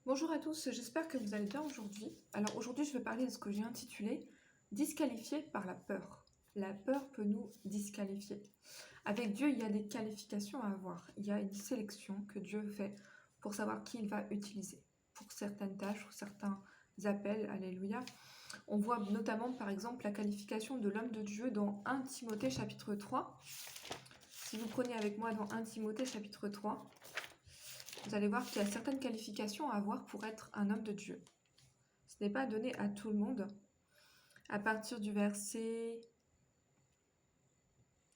Bonjour à tous, j'espère que vous allez bien aujourd'hui. Alors aujourd'hui, je vais parler de ce que j'ai intitulé Disqualifié par la peur. La peur peut nous disqualifier. Avec Dieu, il y a des qualifications à avoir. Il y a une sélection que Dieu fait pour savoir qui il va utiliser pour certaines tâches ou certains appels. Alléluia. On voit notamment par exemple la qualification de l'homme de Dieu dans 1 Timothée chapitre 3. Si vous prenez avec moi dans 1 Timothée chapitre 3, vous allez voir qu'il y a certaines qualifications à avoir pour être un homme de Dieu. Ce n'est pas donné à tout le monde. À partir du verset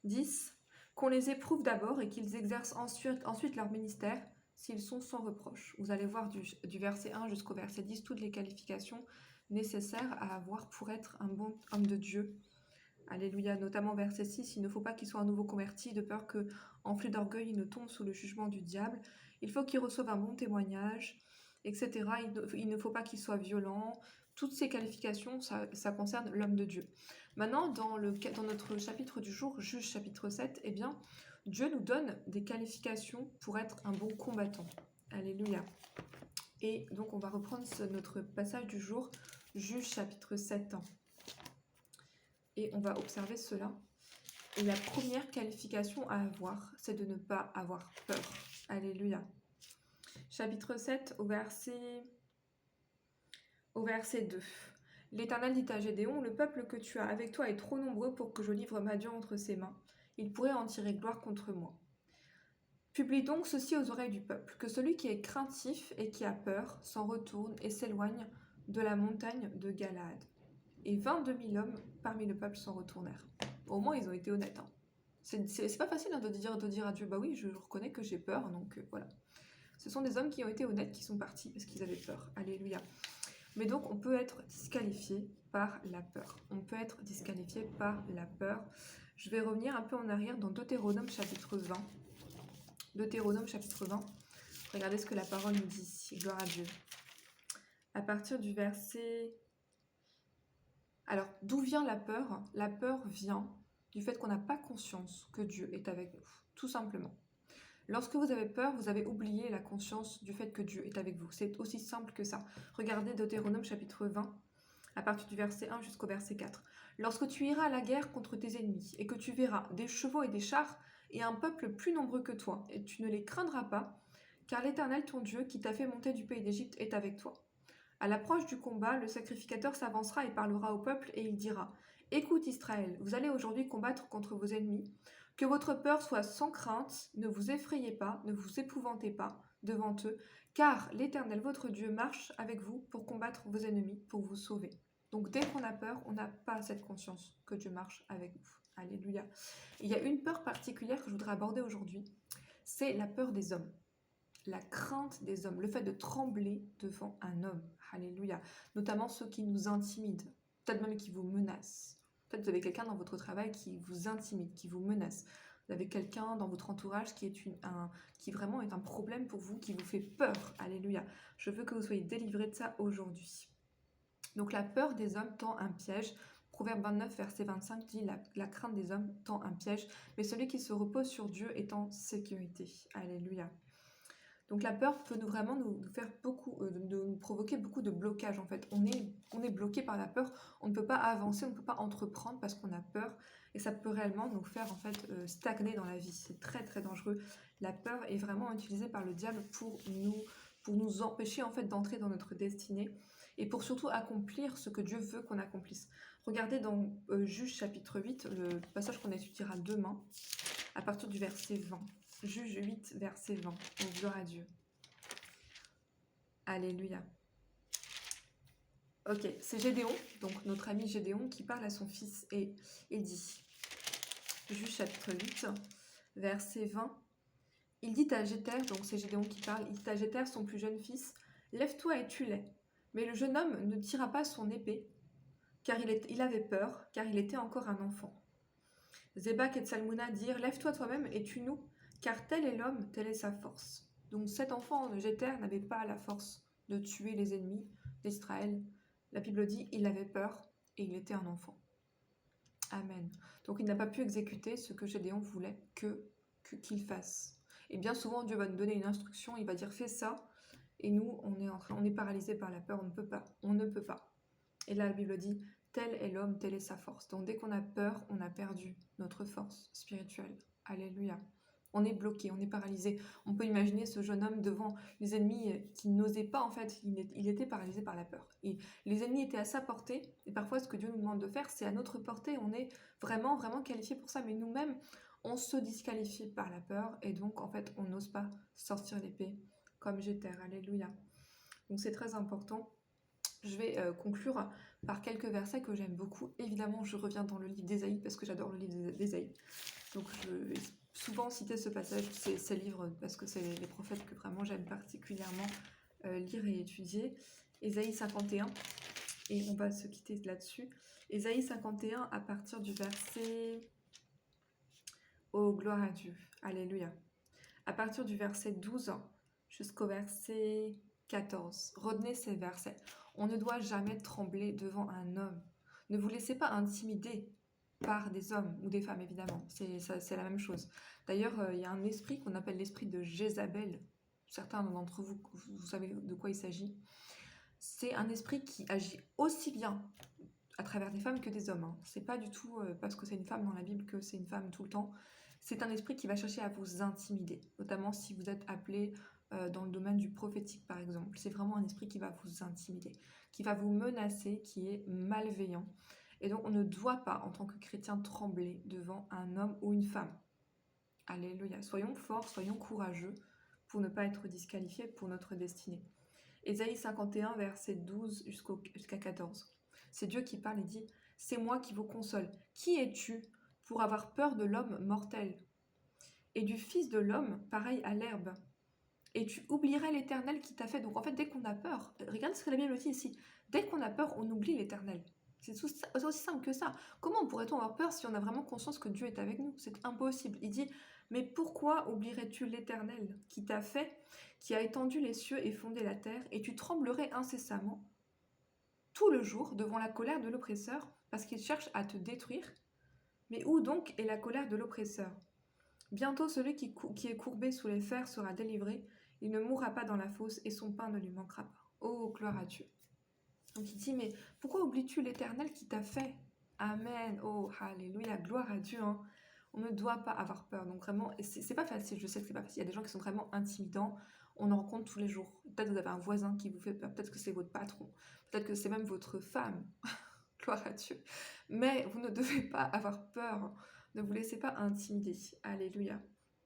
10, qu'on les éprouve d'abord et qu'ils exercent ensuite leur ministère s'ils sont sans reproche. Vous allez voir du verset 1 jusqu'au verset 10 toutes les qualifications nécessaires à avoir pour être un bon homme de Dieu. Alléluia, notamment verset 6, il ne faut pas qu'il soit un nouveau converti, de peur que, enflé d'orgueil, il ne tombe sous le jugement du diable. Il faut qu'il reçoive un bon témoignage, etc. Il ne faut pas qu'il soit violent. Toutes ces qualifications, ça concerne l'homme de Dieu. Maintenant, dans notre chapitre du jour, Juge chapitre 7, eh bien, Dieu nous donne des qualifications pour être un bon combattant. Alléluia. Et donc, on va reprendre notre passage du jour, Juge chapitre 7. Et on va observer cela. Et la première qualification à avoir, c'est de ne pas avoir peur. Alléluia. Chapitre 7 au verset 2. L'Éternel dit à Gédéon, le peuple que tu as avec toi est trop nombreux pour que je livre Madian entre ses mains. Il pourrait en tirer gloire contre moi. Publie donc ceci aux oreilles du peuple, que celui qui est craintif et qui a peur s'en retourne et s'éloigne de la montagne de Galaad. Et 22 000 hommes parmi le peuple s'en retournèrent. Au moins, ils ont été honnêtes. Hein. C'est pas facile hein, de dire à Dieu, bah oui, je reconnais que j'ai peur, donc voilà. Ce sont des hommes qui ont été honnêtes, qui sont partis parce qu'ils avaient peur. Alléluia. Mais donc, on peut être disqualifié par la peur. On peut être disqualifié par la peur. Je vais revenir un peu en arrière dans Deutéronome chapitre 20. Deutéronome chapitre 20. Regardez ce que la parole nous dit ici. Gloire à Dieu. À partir du verset... Alors, d'où vient la peur? La peur vient du fait qu'on n'a pas conscience que Dieu est avec nous, tout simplement. Lorsque vous avez peur, vous avez oublié la conscience du fait que Dieu est avec vous. C'est aussi simple que ça. Regardez Deutéronome chapitre 20, à partir du verset 1 jusqu'au verset 4. Lorsque tu iras à la guerre contre tes ennemis, et que tu verras des chevaux et des chars, et un peuple plus nombreux que toi, et tu ne les craindras pas, car l'Éternel ton Dieu, qui t'a fait monter du pays d'Égypte, est avec toi. À l'approche du combat, le sacrificateur s'avancera et parlera au peuple, et il dira « Écoute Israël, vous allez aujourd'hui combattre contre vos ennemis. Que votre peur soit sans crainte, ne vous effrayez pas, ne vous épouvantez pas devant eux, car l'Éternel votre Dieu marche avec vous pour combattre vos ennemis, pour vous sauver. » Donc dès qu'on a peur, on n'a pas cette conscience que Dieu marche avec nous. Alléluia. Il y a une peur particulière que je voudrais aborder aujourd'hui, c'est la peur des hommes. La crainte des hommes, le fait de trembler devant un homme. Alléluia. Notamment ceux qui nous intimident, peut-être même qui vous menacent. Peut-être vous avez quelqu'un dans votre travail qui vous intimide, qui vous menace. Vous avez quelqu'un dans votre entourage qui vraiment est un problème pour vous, qui vous fait peur. Alléluia. Je veux que vous soyez délivrés de ça aujourd'hui. Donc la peur des hommes tend un piège. Proverbe 29, verset 25 dit la crainte des hommes tend un piège, mais celui qui se repose sur Dieu est en sécurité. Alléluia. Donc la peur peut vraiment nous faire nous provoquer beaucoup de blocages en fait. On est bloqué par la peur, on ne peut pas avancer, on ne peut pas entreprendre parce qu'on a peur et ça peut réellement nous faire en fait stagner dans la vie. C'est très très dangereux. La peur est vraiment utilisée par le diable pour nous empêcher en fait d'entrer dans notre destinée et pour surtout accomplir ce que Dieu veut qu'on accomplisse. Regardez dans Juge chapitre 8, le passage qu'on étudiera demain, à partir du verset 20. Juge 8, verset 20. Oh, gloire à Dieu. Alléluia. Ok, c'est Gédéon, donc notre ami Gédéon, qui parle à son fils et il dit, Juge chapitre 8, verset 20, il dit à Jéter, donc c'est Gédéon qui parle, il dit à Jéter, son plus jeune fils, lève-toi et tue-les. Mais le jeune homme ne tira pas son épée, car il avait peur, car il était encore un enfant. Zébak et Tsalmouna dirent, lève-toi toi-même et tue-nous, car tel est l'homme, telle est sa force. Donc cet enfant de Jéter n'avait pas la force de tuer les ennemis d'Israël. La Bible dit il avait peur et il était un enfant. Amen. Donc il n'a pas pu exécuter ce que Gédéon voulait qu'il fasse. Et bien souvent Dieu va nous donner une instruction, il va dire fais ça, Et nous, on est paralysé par la peur, on ne peut pas, on ne peut pas. Et là, la Bible dit, tel est l'homme, telle est sa force. Donc dès qu'on a peur, on a perdu notre force spirituelle. Alléluia. On est bloqué, on est paralysé. On peut imaginer ce jeune homme devant les ennemis qui n'osait pas, en fait, il était paralysé par la peur. Et les ennemis étaient à sa portée, et parfois ce que Dieu nous demande de faire, c'est à notre portée. On est vraiment, vraiment qualifié pour ça, mais nous-mêmes, on se disqualifie par la peur, et donc, en fait, on n'ose pas sortir l'épée comme Jéter. Alléluia. Donc c'est très important. Je vais conclure par quelques versets que j'aime beaucoup. Évidemment, je reviens dans le livre d'Ésaïe parce que j'adore le livre d'Ésaïe. Donc, je vais souvent citer ce passage, ces livres, parce que c'est les prophètes que vraiment j'aime particulièrement lire et étudier. Ésaïe 51, et on va se quitter là-dessus. Ésaïe 51 à partir du verset... Oh, gloire à Dieu. Alléluia. À partir du verset 12 jusqu'au verset 14. Retenez ces versets. On ne doit jamais trembler devant un homme. Ne vous laissez pas intimider par des hommes ou des femmes, évidemment. C'est la même chose. D'ailleurs, il y a un esprit qu'on appelle l'esprit de Jézabel. Certains d'entre vous, vous savez de quoi il s'agit. C'est un esprit qui agit aussi bien à travers des femmes que des hommes. C'est pas du tout parce que c'est une femme dans la Bible que c'est une femme tout le temps. C'est un esprit qui va chercher à vous intimider, notamment si vous êtes appelé dans le domaine du prophétique par exemple. C'est vraiment un esprit qui va vous intimider, qui va vous menacer, qui est malveillant. Et donc on ne doit pas en tant que chrétien trembler devant un homme ou une femme. Alléluia. Soyons forts, soyons courageux pour ne pas être disqualifiés pour notre destinée. Ésaïe 51 verset 12 jusqu'à 14. C'est Dieu qui parle et dit « C'est moi qui vous console. Qui es-tu pour avoir peur de l'homme mortel et du fils de l'homme pareil à l'herbe? Et tu oublierais l'Éternel qui t'a fait. » Donc en fait, dès qu'on a peur, regarde ce que la Bible dit ici. Dès qu'on a peur, on oublie l'Éternel. C'est aussi simple que ça. Comment pourrait-on avoir peur si on a vraiment conscience que Dieu est avec nous? C'est impossible. Il dit « Mais pourquoi oublierais-tu l'Éternel qui t'a fait, qui a étendu les cieux et fondé la terre, et tu tremblerais incessamment tout le jour devant la colère de l'oppresseur, parce qu'il cherche à te détruire? Mais où donc est la colère de l'oppresseur? Bientôt celui qui est courbé sous les fers sera délivré, il ne mourra pas dans la fosse, et son pain ne lui manquera pas. Oh, gloire à Dieu. Donc il dit, mais pourquoi oublies-tu l'Éternel qui t'a fait? Amen. Oh, alléluia, gloire à Dieu. On ne doit pas avoir peur. Donc vraiment, c'est pas facile, je sais que c'est pas facile. Il y a des gens qui sont vraiment intimidants. On en rencontre tous les jours. Peut-être que vous avez un voisin qui vous fait peur. Peut-être que c'est votre patron. Peut-être que c'est même votre femme. Gloire à Dieu. Mais vous ne devez pas avoir peur. Ne vous laissez pas intimider. Alléluia.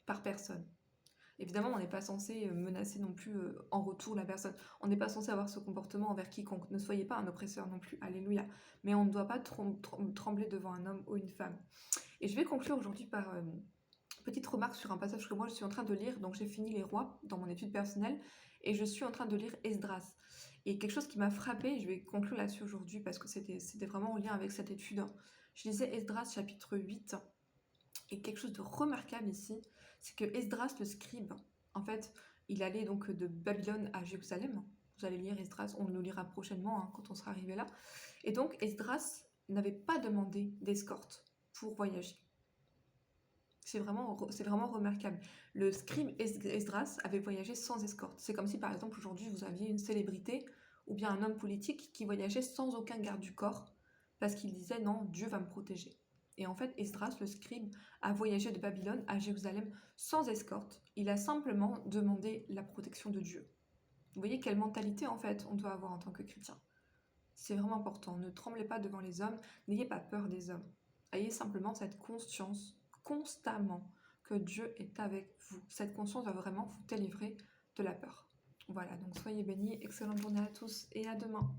Par personne. Évidemment, on n'est pas censé menacer non plus en retour la personne. On n'est pas censé avoir ce comportement envers quiconque. Ne soyez pas un oppresseur non plus. Alléluia. Mais on ne doit pas trembler devant un homme ou une femme. Et je vais conclure aujourd'hui par petite remarque sur un passage que moi je suis en train de lire. Donc j'ai fini les rois dans mon étude personnelle et je suis en train de lire Esdras. Et quelque chose qui m'a frappée, je vais conclure là-dessus aujourd'hui parce que c'était vraiment en lien avec cette étude. Je lisais Esdras chapitre 8 et quelque chose de remarquable ici, c'est que Esdras le scribe, en fait, il allait donc de Babylone à Jérusalem. Vous allez lire Esdras, on le lira prochainement quand on sera arrivé là. Et donc Esdras n'avait pas demandé d'escorte pour voyager. C'est vraiment remarquable. Le scribe Esdras avait voyagé sans escorte. C'est comme si par exemple aujourd'hui vous aviez une célébrité ou bien un homme politique qui voyageait sans aucun garde du corps parce qu'il disait non, Dieu va me protéger. Et en fait, Esdras, le scribe, a voyagé de Babylone à Jérusalem sans escorte. Il a simplement demandé la protection de Dieu. Vous voyez quelle mentalité en fait on doit avoir en tant que chrétien. C'est vraiment important. Ne tremblez pas devant les hommes, n'ayez pas peur des hommes. Ayez simplement cette conscience constamment que Dieu est avec vous. Cette conscience va vraiment vous délivrer de la peur. Voilà, donc soyez bénis, excellente journée à tous et à demain.